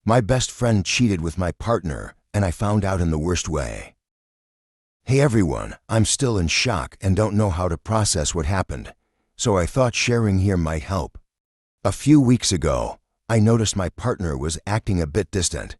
My best friend cheated with my partner, and I found out in the worst way. Hey everyone, I'm still in shock and don't know how to process what happened, so I thought sharing here might help. A few weeks ago, I noticed my partner was acting a bit distant.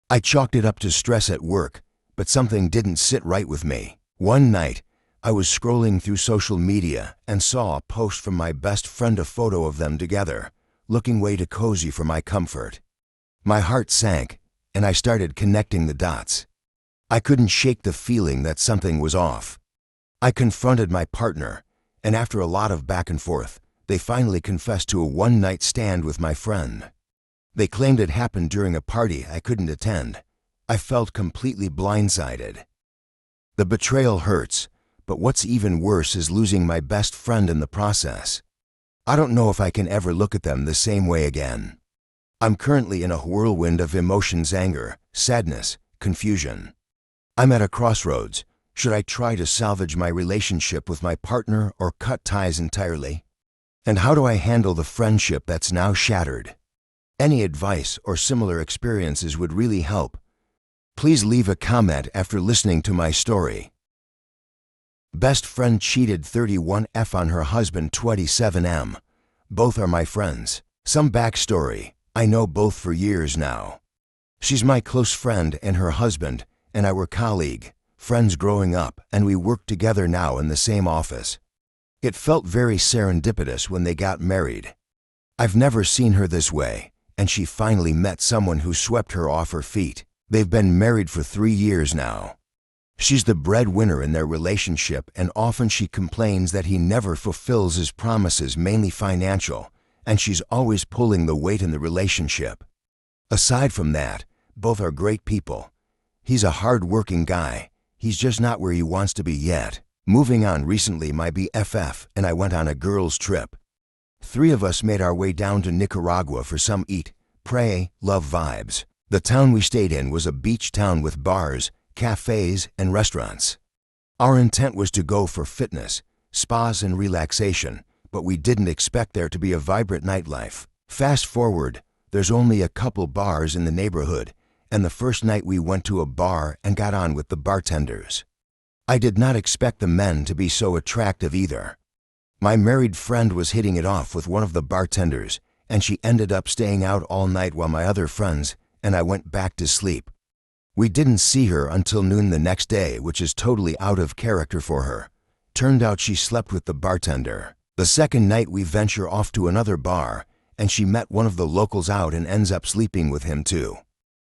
I chalked it up to stress at work, but something didn't sit right with me. One night, I was scrolling through social media and saw a post from my best friend, a photo of them together, looking way too cozy for my comfort. My heart sank, and I started connecting the dots. I couldn't shake the feeling that something was off. I confronted my partner, and after a lot of back and forth, they finally confessed to a one-night stand with my friend. They claimed it happened during a party I couldn't attend. I felt completely blindsided. The betrayal hurts, but what's even worse is losing my best friend in the process. I don't know if I can ever look at them the same way again. I'm currently in a whirlwind of emotions: anger, sadness, confusion. I'm at a crossroads. Should I try to salvage my relationship with my partner or cut ties entirely? And how do I handle the friendship that's now shattered? Any advice or similar experiences would really help. Please leave a comment after listening to my story. Best friend cheated 31F on her husband 27M. Both are my friends. Some backstory. I know both for years now. She's my close friend, and her husband and I were friends growing up, and we work together now in the same office. It felt very serendipitous when they got married. I've never seen her this way, and she finally met someone who swept her off her feet. They've been married for 3 years now. She's the breadwinner in their relationship, and often she complains that he never fulfills his promises, mainly financial, and she's always pulling the weight in the relationship. Aside from that, both are great people. He's a hard-working guy. He's just not where he wants to be yet. Moving on, recently my BFF and I went on a girls' trip. 3 of us made our way down to Nicaragua for some eat, pray, love vibes. The town we stayed in was a beach town with bars, cafes, and restaurants. Our intent was to go for fitness, spas, and relaxation, but we didn't expect there to be a vibrant nightlife. Fast forward, there's only a couple bars in the neighborhood, and the first night we went to a bar and got on with the bartenders. I did not expect the men to be so attractive either. My married friend was hitting it off with one of the bartenders, and she ended up staying out all night while my other friends and I went back to sleep. We didn't see her until noon the next day, which is totally out of character for her. Turned out she slept with the bartender. The second night we venture off to another bar, and she met one of the locals out and ends up sleeping with him too.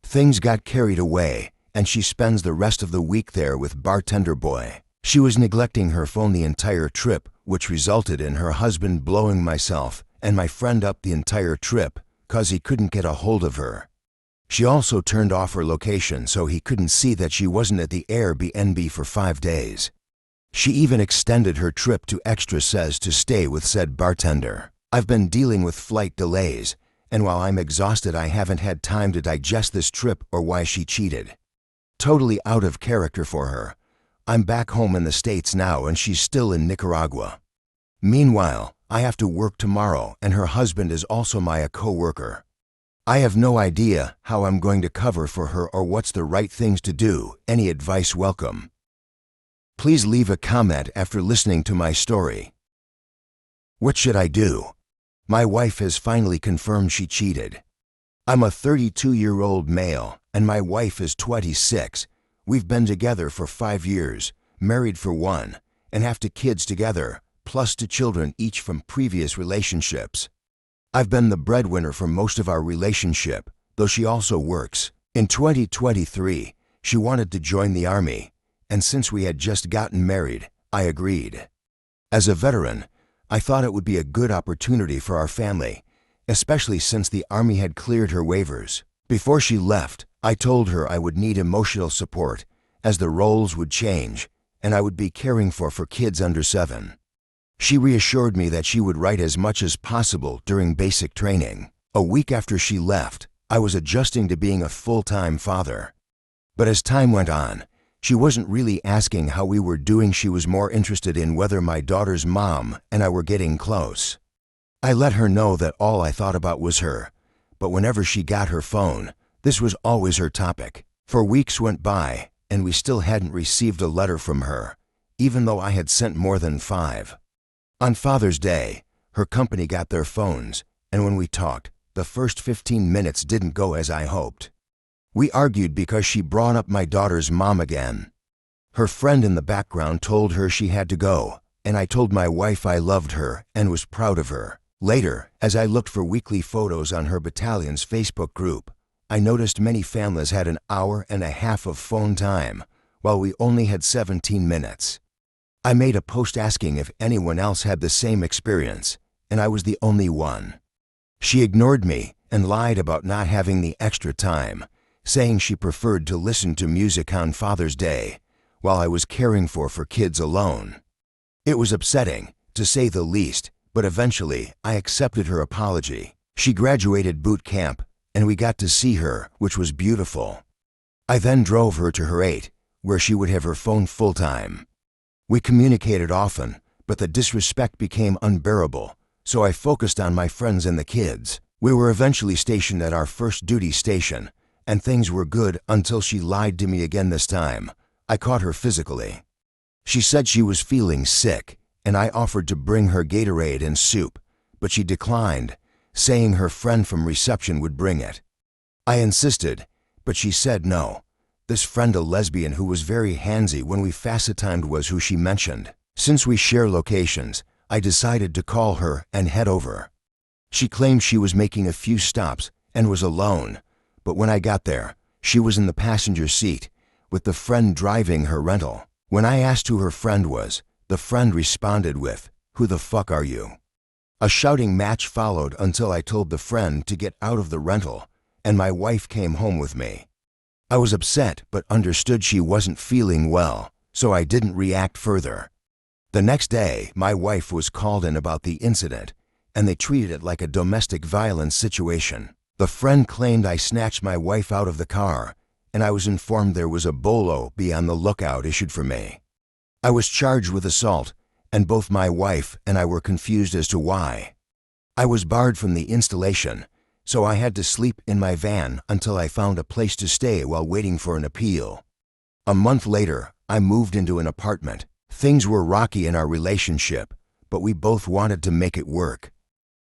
Things got carried away, and she spends the rest of the week there with bartender boy. She was neglecting her phone the entire trip, which resulted in her husband blowing myself and my friend up the entire trip, 'cause he couldn't get a hold of her. She also turned off her location so he couldn't see that she wasn't at the Airbnb for 5 days. She even extended her trip to extra says to stay with said bartender. I've been dealing with flight delays, and while I'm exhausted, I haven't had time to digest this trip or why she cheated. Totally out of character for her. I'm back home in the States now, and she's still in Nicaragua. Meanwhile, I have to work tomorrow, and her husband is also my co-worker. I have no idea how I'm going to cover for her or what's the right things to do. Any advice welcome. Please leave a comment after listening to my story. What should I do? My wife has finally confirmed she cheated. I'm a 32-year-old male, and my wife is 26. We've been together for 5 years, married for 1, and have 2 kids together, plus 2 children each from previous relationships. I've been the breadwinner for most of our relationship, though she also works. In 2023, she wanted to join the Army, and since we had just gotten married, I agreed. As a veteran, I thought it would be a good opportunity for our family, especially since the Army had cleared her waivers. Before she left, I told her I would need emotional support, as the roles would change, and I would be caring for kids under 7. She reassured me that she would write as much as possible during basic training. A week after she left, I was adjusting to being a full-time father. But as time went on, she wasn't really asking how we were doing. She was more interested in whether my daughter's mom and I were getting close. I let her know that all I thought about was her, but whenever she got her phone, This was always her topic. For weeks went by, and we still hadn't received a letter from her, even though I had sent more than 5. On Father's Day, her company got their phones, and when we talked, the first 15 minutes didn't go as I hoped. We argued because she brought up my daughter's mom again. Her friend in the background told her she had to go, and I told my wife I loved her and was proud of her. Later, as I looked for weekly photos on her battalion's Facebook group, I noticed many families had an hour and a half of phone time, while we only had 17 minutes. I made a post asking if anyone else had the same experience, and I was the only one. She ignored me and lied about not having the extra time, saying she preferred to listen to music on Father's Day, while I was caring for kids alone. It was upsetting, to say the least, but eventually I accepted her apology. She graduated boot camp, and we got to see her, which was beautiful. I then drove her to her 8, where she would have her phone full-time. We communicated often, but the disrespect became unbearable, so I focused on my friends and the kids. We were eventually stationed at our first duty station, and things were good until she lied to me again this time. I caught her physically. She said she was feeling sick, and I offered to bring her Gatorade and soup, but she declined, saying her friend from reception would bring it. I insisted, but she said no. This friend, a lesbian who was very handsy when we FaceTimed, was who she mentioned. Since we share locations, I decided to call her and head over. She claimed she was making a few stops and was alone, but when I got there, she was in the passenger seat, with the friend driving her rental. When I asked who her friend was, the friend responded with, "Who the fuck are you?" A shouting match followed until I told the friend to get out of the rental, and my wife came home with me. I was upset but understood she wasn't feeling well, so I didn't react further. The next day, my wife was called in about the incident, and they treated it like a domestic violence situation. The friend claimed I snatched my wife out of the car, and I was informed there was a bolo be on the lookout issued for me. I was charged with assault, and both my wife and I were confused as to why. I was barred from the installation, so I had to sleep in my van until I found a place to stay while waiting for an appeal. A month later, I moved into an apartment. Things were rocky in our relationship, but we both wanted to make it work.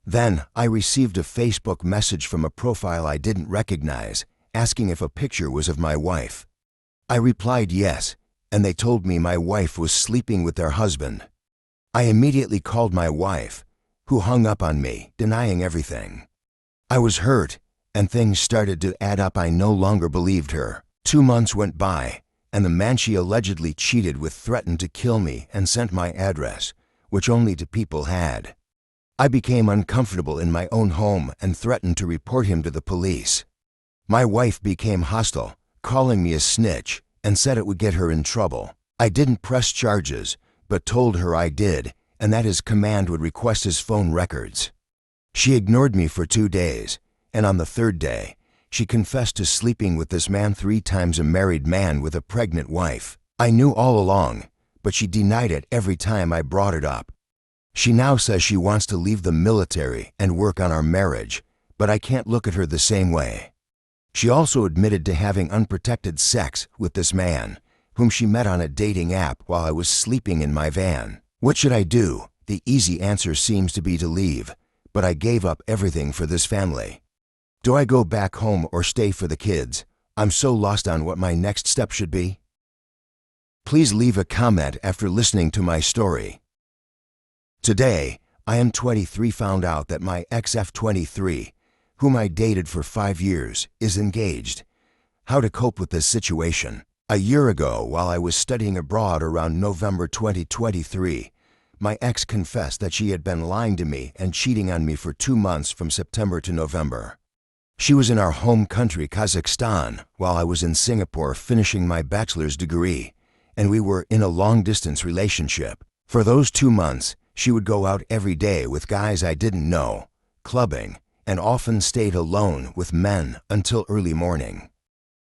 Then, I received a Facebook message from a profile I didn't recognize, asking if a picture was of my wife. I replied yes, and they told me my wife was sleeping with their husband. I immediately called my wife, who hung up on me, denying everything. I was hurt, and things started to add up. I no longer believed her. 2 months went by, and the man she allegedly cheated with threatened to kill me and sent my address, which only 2 people had. I became uncomfortable in my own home and threatened to report him to the police. My wife became hostile, calling me a snitch, and said it would get her in trouble. I didn't press charges, but told her I did, and that his command would request his phone records. She ignored me for 2 days, and on the 3rd day, she confessed to sleeping with this man 3 times, a married man with a pregnant wife. I knew all along, but she denied it every time I brought it up. She now says she wants to leave the military and work on our marriage, but I can't look at her the same way. She also admitted to having unprotected sex with this man, whom she met on a dating app while I was sleeping in my van. What should I do? The easy answer seems to be to leave, but I gave up everything for this family. Do I go back home or stay for the kids? I'm so lost on what my next step should be. Please leave a comment after listening to my story. Today, I am 23, found out that my ex F23, whom I dated for 5 years, is engaged. How to cope with this situation? A year ago, while I was studying abroad around November 2023, my ex confessed that she had been lying to me and cheating on me for 2 months from September to November. She was in our home country, Kazakhstan, while I was in Singapore finishing my bachelor's degree, and we were in a long-distance relationship. For those 2 months, she would go out every day with guys I didn't know, clubbing, and often stayed alone with men until early morning.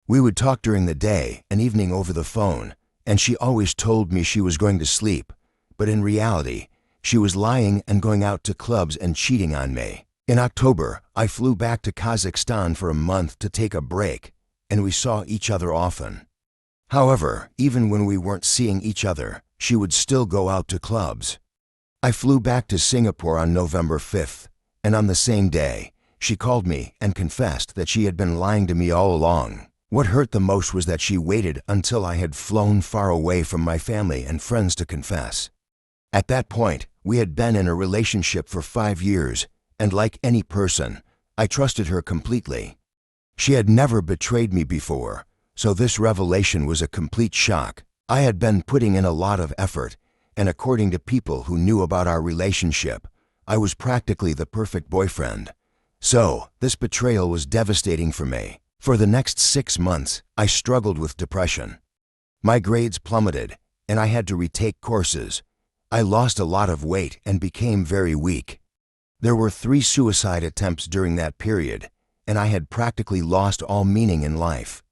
We would talk during the day and evening over the phone, and she always told me she was going to sleep, but in reality, she was lying and going out to clubs and cheating on me. In October, I flew back to Kazakhstan for a month to take a break, and we saw each other often. However, even when we weren't seeing each other, she would still go out to clubs. I flew back to Singapore on November 5th, and on the same day, she called me and confessed that she had been lying to me all along. What hurt the most was that she waited until I had flown far away from my family and friends to confess. At that point, we had been in a relationship for 5 years, and like any person, I trusted her completely. She had never betrayed me before, so this revelation was a complete shock. I had been putting in a lot of effort, and according to people who knew about our relationship, I was practically the perfect boyfriend. So, this betrayal was devastating for me. For the next 6 months, I struggled with depression. My grades plummeted, and I had to retake courses. I lost a lot of weight and became very weak. There were 3 suicide attempts during that period, and I had practically lost all meaning in life.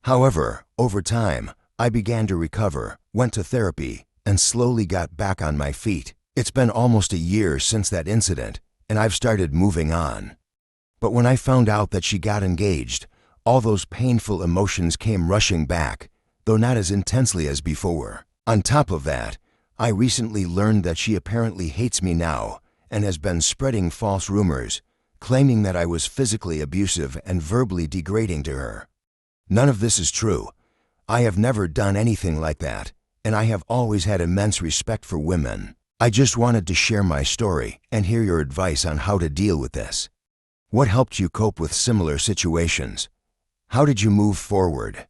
However, over time, I began to recover, went to therapy, and slowly got back on my feet. It's been almost a year since that incident, and I've started moving on. But when I found out that she got engaged, all those painful emotions came rushing back, though not as intensely as before. On top of that, I recently learned that she apparently hates me now and has been spreading false rumors, claiming that I was physically abusive and verbally degrading to her. None of this is true. I have never done anything like that, and I have always had immense respect for women. I just wanted to share my story and hear your advice on how to deal with this. What helped you cope with similar situations? How did you move forward?